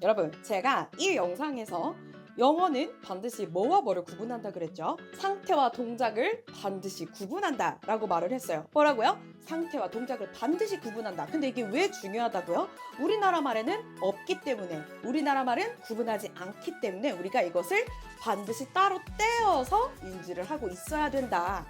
여러분, 제가 이 영상에서 영어는 반드시 뭐와 뭐를 구분한다 그랬죠? 상태와 동작을 반드시 구분한다 라고 말을 했어요. 뭐라고요? 상태와 동작을 반드시 구분한다. 근데 이게 왜 중요하다고요? 우리나라 말에는 없기 때문에, 우리나라 말은 구분하지 않기 때문에 우리가 이것을 반드시 따로 떼어서 인지를 하고 있어야 된다.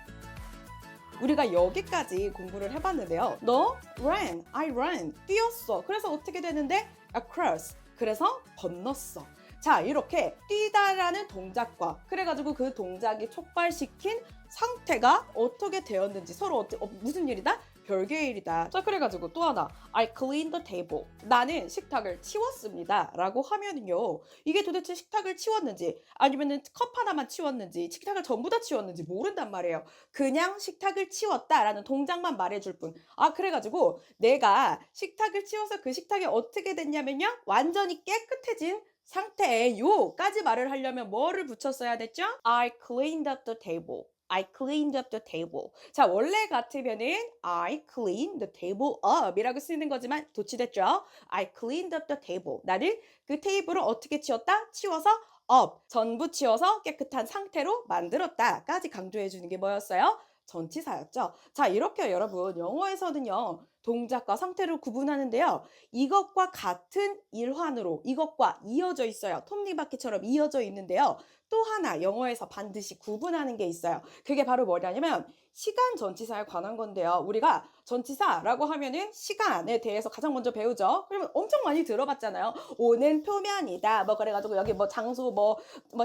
우리가 여기까지 공부를 해봤는데요. 너 ran, I ran, 뛰었어. 그래서 어떻게 되는데? across. 그래서 건넜어. 자, 이렇게 뛰다라는 동작과 그래가지고 그 동작이 촉발시킨 상태가 어떻게 되었는지 서로 무슨 일이다? 별개의 일이다. 자, 그래가지고 또 하나 I cleaned the table. 나는 식탁을 치웠습니다 라고 하면은요, 이게 도대체 식탁을 치웠는지 아니면은 컵 하나만 치웠는지 식탁을 전부 다 치웠는지 모른단 말이에요. 그냥 식탁을 치웠다라는 동작만 말해줄 뿐. 아, 그래가지고 내가 식탁을 치워서 그 식탁이 어떻게 됐냐면요, 완전히 깨끗해진 상태에 요까지 말을 하려면 뭐를 붙였어야 됐죠? I cleaned up the table. I cleaned up the table. 자, 원래 같으면은 I cleaned the table up 이라고 쓰는 거지만 도치됐죠? I cleaned up the table. 나는 그 테이블을 어떻게 치웠다? 치워서 up. 전부 치워서 깨끗한 상태로 만들었다까지 강조해 주는 게 뭐였어요? 전치사였죠. 자, 이렇게 여러분 영어에서는요, 동작과 상태를 구분하는데요, 이것과 같은 일환으로 이것과 이어져 있어요. 톱니바퀴처럼 이어져 있는데요, 또 하나 영어에서 반드시 구분하는 게 있어요. 그게 바로 뭐냐면 시간 전치사에 관한 건데요. 우리가 전치사라고 하면은 시간에 대해서 가장 먼저 배우죠. 그러면 엄청 많이 들어봤잖아요. 오는 표면이다. 뭐 그래가지고 여기 뭐 장소 뭐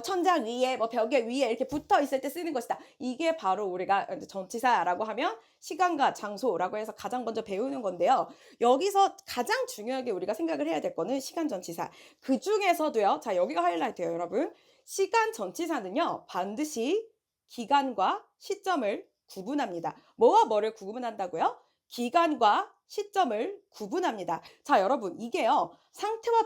천장 위에 뭐 벽에 위에 이렇게 붙어 있을 때 쓰는 것이다. 이게 바로 우리가 이제 전치사라고 하면 시간과 장소라고 해서 가장 먼저 배우는 건데요. 여기서 가장 중요하게 우리가 생각을 해야 될 거는 시간 전치사. 그 중에서도요. 자, 여기가 하이라이트예요, 여러분. 시간 전치사는요, 반드시 기간과 시점을 구분합니다. 뭐와 뭐를 구분한다고요? 기간과 시점을 구분합니다. 자, 여러분, 이게요, 상태와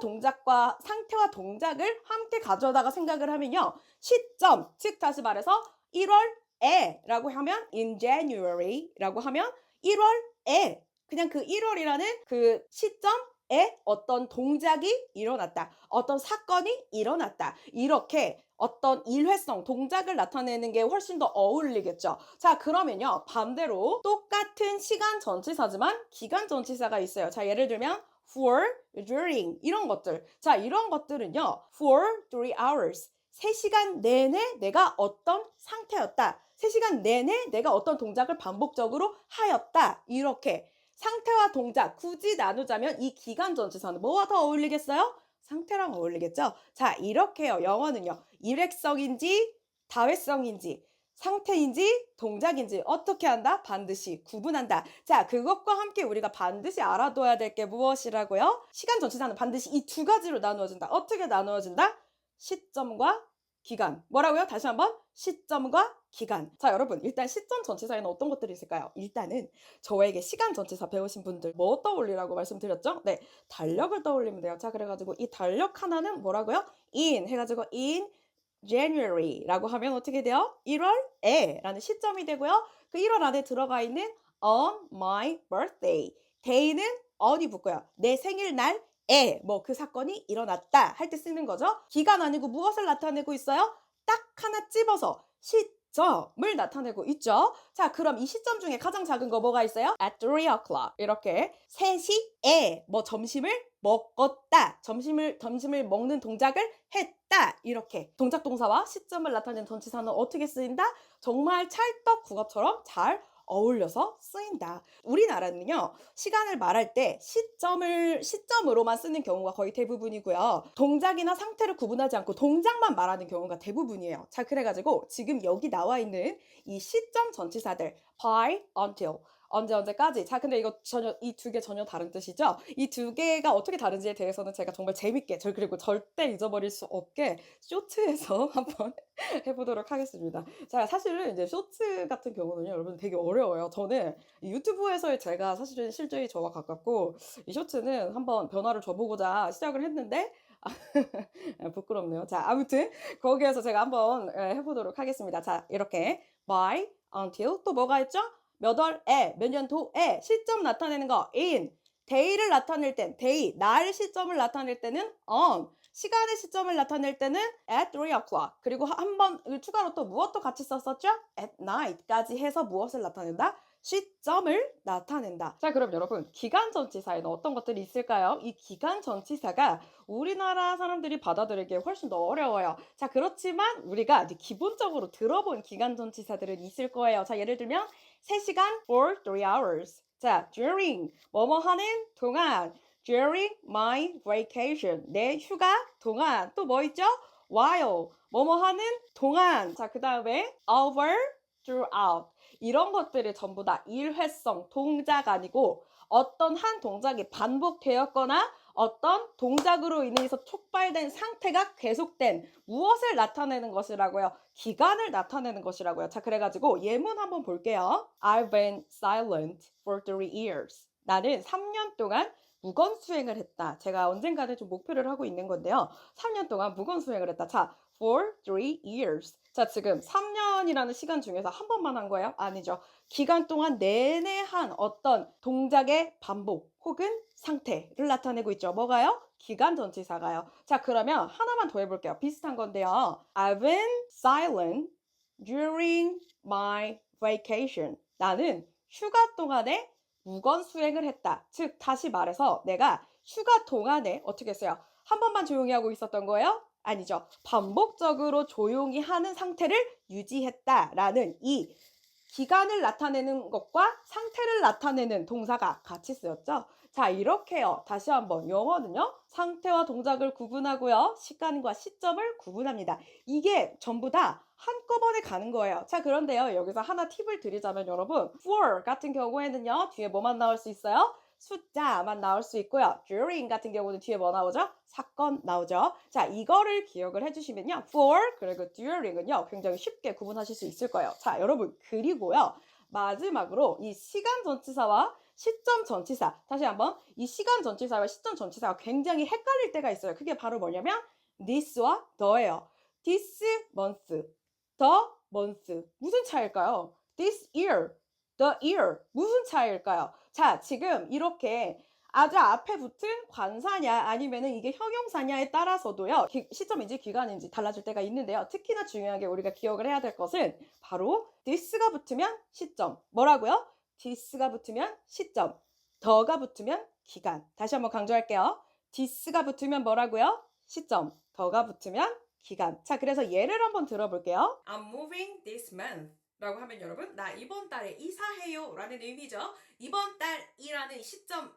동작을 함께 가져다가 생각을 하면요, 시점, 즉 다시 말해서 1월에 라고 하면 in January 라고 하면 1월에, 그냥 그 1월이라는 그 시점에 어떤 동작이 일어났다, 어떤 사건이 일어났다, 이렇게 어떤 일회성, 동작을 나타내는 게 훨씬 더 어울리겠죠. 자, 그러면요, 반대로 똑같은 시간 전치사지만 기간 전치사가 있어요. 자, 예를 들면 for, during 이런 것들. 자, 이런 것들은요, for 3 hours. 3시간 내내 내가 어떤 상태였다. 3시간 내내 내가 어떤 동작을 반복적으로 하였다. 이렇게 상태와 동작 굳이 나누자면 이 기간 전치사는 뭐와 더 어울리겠어요? 상태랑 어울리겠죠? 자, 이렇게요. 영어는요, 일회성인지 다회성인지 상태인지 동작인지 어떻게 한다? 반드시 구분한다. 자, 그것과 함께 우리가 반드시 알아둬야 될 게 무엇이라고요? 시간 전치사는 반드시 이 두 가지로 나누어진다. 어떻게 나누어진다? 시점과 기간. 뭐라고요? 다시 한번. 시점과 기간. 자, 여러분, 일단 시점 전치사에는 어떤 것들이 있을까요? 일단은 저에게 시간 전치사 배우신 분들 뭐 떠올리라고 말씀드렸죠? 네, 달력을 떠올리면 돼요. 자, 그래가지고 이 달력 하나는 뭐라고요? in 해가지고 in January라고 하면 어떻게 돼요? 1월에 라는 시점이 되고요. 그 1월 안에 들어가 있는 on my birthday. day는 on이 붙고요. 내 생일날 뭐 그 사건이 일어났다 할 때 쓰는 거죠. 기간 아니고 무엇을 나타내고 있어요? 딱 하나 찝어서 시점을 나타내고 있죠. 자, 그럼 이 시점 중에 가장 작은 거 뭐가 있어요? at 3 o'clock. 이렇게 3시에 뭐 점심을 먹었다. 점심을 먹는 동작을 했다. 이렇게 동작 동사와 시점을 나타내는 전치사는 어떻게 쓰인다? 정말 찰떡 궁합처럼 잘 어울려서 쓰인다. 우리나라는요, 시간을 말할 때 시점으로만 쓰는 경우가 거의 대부분이고요. 동작이나 상태를 구분하지 않고 동작만 말하는 경우가 대부분이에요. 자, 그래가지고 지금 여기 나와 있는 이 시점 전치사들 by, until, 언제까지. 자, 근데 이거 이 두 개 전혀 다른 뜻이죠? 이 두 개가 어떻게 다른지에 대해서는 제가 정말 재밌게, 그리고 절대 잊어버릴 수 없게 쇼츠에서 한번 해보도록 하겠습니다. 자, 사실은 이제 쇼츠 같은 경우는요, 여러분 되게 어려워요. 저는 이 유튜브에서의 제가 사실은 실제의 저와 가깝고, 이 쇼츠는 한번 변화를 줘보고자 시작을 했는데, 부끄럽네요. 자, 아무튼 거기에서 제가 한번 해보도록 하겠습니다. 자, 이렇게 by, until, 또 뭐가 있죠? 몇 월에, 몇 년도에 시점 나타내는 거 in, day를 나타낼 땐 day, 날 시점을 나타낼 때는 on, 시간의 시점을 나타낼 때는 at 3 o'clock. 그리고 한 번 추가로 또 무엇도 같이 썼었죠? at night까지 해서 무엇을 나타낸다? 시점을 나타낸다. 자, 그럼 여러분, 기간 전치사에는 어떤 것들이 있을까요? 이 기간 전치사가 우리나라 사람들이 받아들이기에 훨씬 더 어려워요. 자, 그렇지만 우리가 이제 기본적으로 들어본 기간 전치사들은 있을 거예요. 자, 예를 들면 3시간 for 3 hours. 자, during 뭐뭐 하는 동안, during my vacation 내 휴가 동안. 또 뭐 있죠? while 뭐뭐 하는 동안. 자, 그 다음에 over, throughout 이런 것들이 전부 다 일회성 동작 아니고 어떤 한 동작이 반복되었거나 어떤 동작으로 인해서 촉발된 상태가 계속된 무엇을 나타내는 것이라고요? 기간을 나타내는 것이라고요. 자, 그래가지고 예문 한번 볼게요. I've been silent for 3 years. 나는 3년 동안 무건수행을 했다. 제가 언젠가는 좀 목표를 하고 있는 건데요. 3년 동안 무건수행을 했다. 자, for 3 years. 자, 지금 3년이라는 시간 중에서 한 번만 한 거예요? 아니죠. 기간 동안 내내 한 어떤 동작의 반복 혹은 상태를 나타내고 있죠. 뭐가요? 기간 전치사가요. 자, 그러면 하나만 더 해볼게요. 비슷한 건데요. I've been silent during my vacation. 나는 휴가 동안에 무건 수행을 했다. 즉, 다시 말해서 내가 휴가 동안에 어떻게 했어요? 한 번만 조용히 하고 있었던 거예요? 아니죠. 반복적으로 조용히 하는 상태를 유지했다라는 이 기간을 나타내는 것과 상태를 나타내는 동사가 같이 쓰였죠. 자, 이렇게요. 다시 한번 영어는요. 상태와 동작을 구분하고요. 시간과 시점을 구분합니다. 이게 전부 다 한꺼번에 가는 거예요. 자, 그런데요. 여기서 하나 팁을 드리자면 여러분 for 같은 경우에는요. 뒤에 뭐만 나올 수 있어요? 숫자만 나올 수 있고요. during 같은 경우는 뒤에 뭐 나오죠? 사건 나오죠. 자, 이거를 기억을 해주시면요. for 그리고 during은요. 굉장히 쉽게 구분하실 수 있을 거예요. 자, 여러분 그리고요. 마지막으로 이 시간 전치사와 시점 전치사 다시 한번 이 시간 전치사와 시점 전치사가 굉장히 헷갈릴 때가 있어요. 그게 바로 뭐냐면 this와 the예요. this month, the month 무슨 차이일까요? this year, the year 무슨 차이일까요? 자, 지금 이렇게 아주 앞에 붙은 관사냐 아니면은 이게 형용사냐에 따라서도요. 시점인지 기간인지 달라질 때가 있는데요. 특히나 중요하게 우리가 기억을 해야 될 것은 바로 this가 붙으면 시점. 뭐라고요? this가 붙으면 시점. the가 붙으면 기간. 다시 한번 강조할게요. this가 붙으면 뭐라고요? 시점. the가 붙으면 기간. 자, 그래서 예를 한번 들어볼게요. I'm moving this month. 라고 하면 여러분 나 이번 달에 이사해요 라는 의미죠. 이번 달이라는 시점에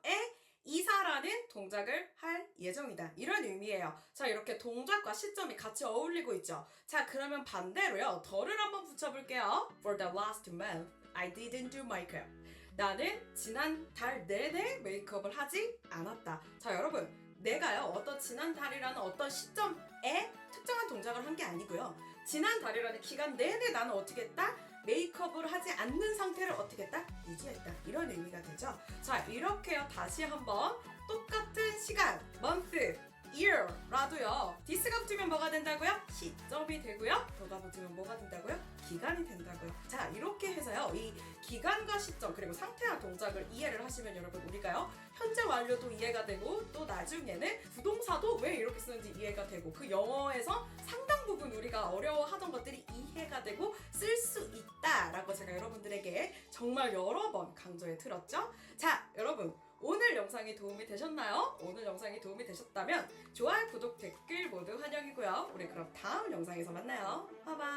이사라는 동작을 할 예정이다. 이런 의미예요. 자, 이렇게 동작과 시점이 같이 어울리고 있죠. 자, 그러면 반대로요. 더를 한번 붙여볼게요. For the last month, I didn't do makeup. 나는 지난 달 내내 메이크업을 하지 않았다. 자, 여러분 내가요 어떤 지난 달이라는 어떤 시점에 특정한 동작을 한 게 아니고요. 지난 달이라는 기간 내내 나는 어떻게 했다? 메이크업을 하지 않는 상태를 어떻게 했다? 유지했다. 이런 의미가 되죠. 자, 이렇게요. 다시 한번 똑같은 시간, month, year라도요. this가 붙으면 뭐가 된다고요? 시점이 되고요. 더가 붙으면 뭐가 된다고요? 기간이 된다고요. 자, 이렇게 해서요. 이 기간과 시점 그리고 상태와 동작을 이해를 하시면 여러분 우리가요. 현재 완료도 이해가 되고 또 나중에는 부동사도 왜 이렇게 쓰는지 이해가 되고 그 영어에서 상당 부분 우리가 어려워하던 것들이 이해가 되고 쓸 수 있다라고 제가 여러분들에게 정말 여러 번 강조해 드렸죠. 자, 여러분 오늘 영상이 도움이 되셨나요? 오늘 영상이 도움이 되셨다면 좋아요, 구독, 댓글 모두 환영이고요. 우리 그럼 다음 영상에서 만나요. 바이바이.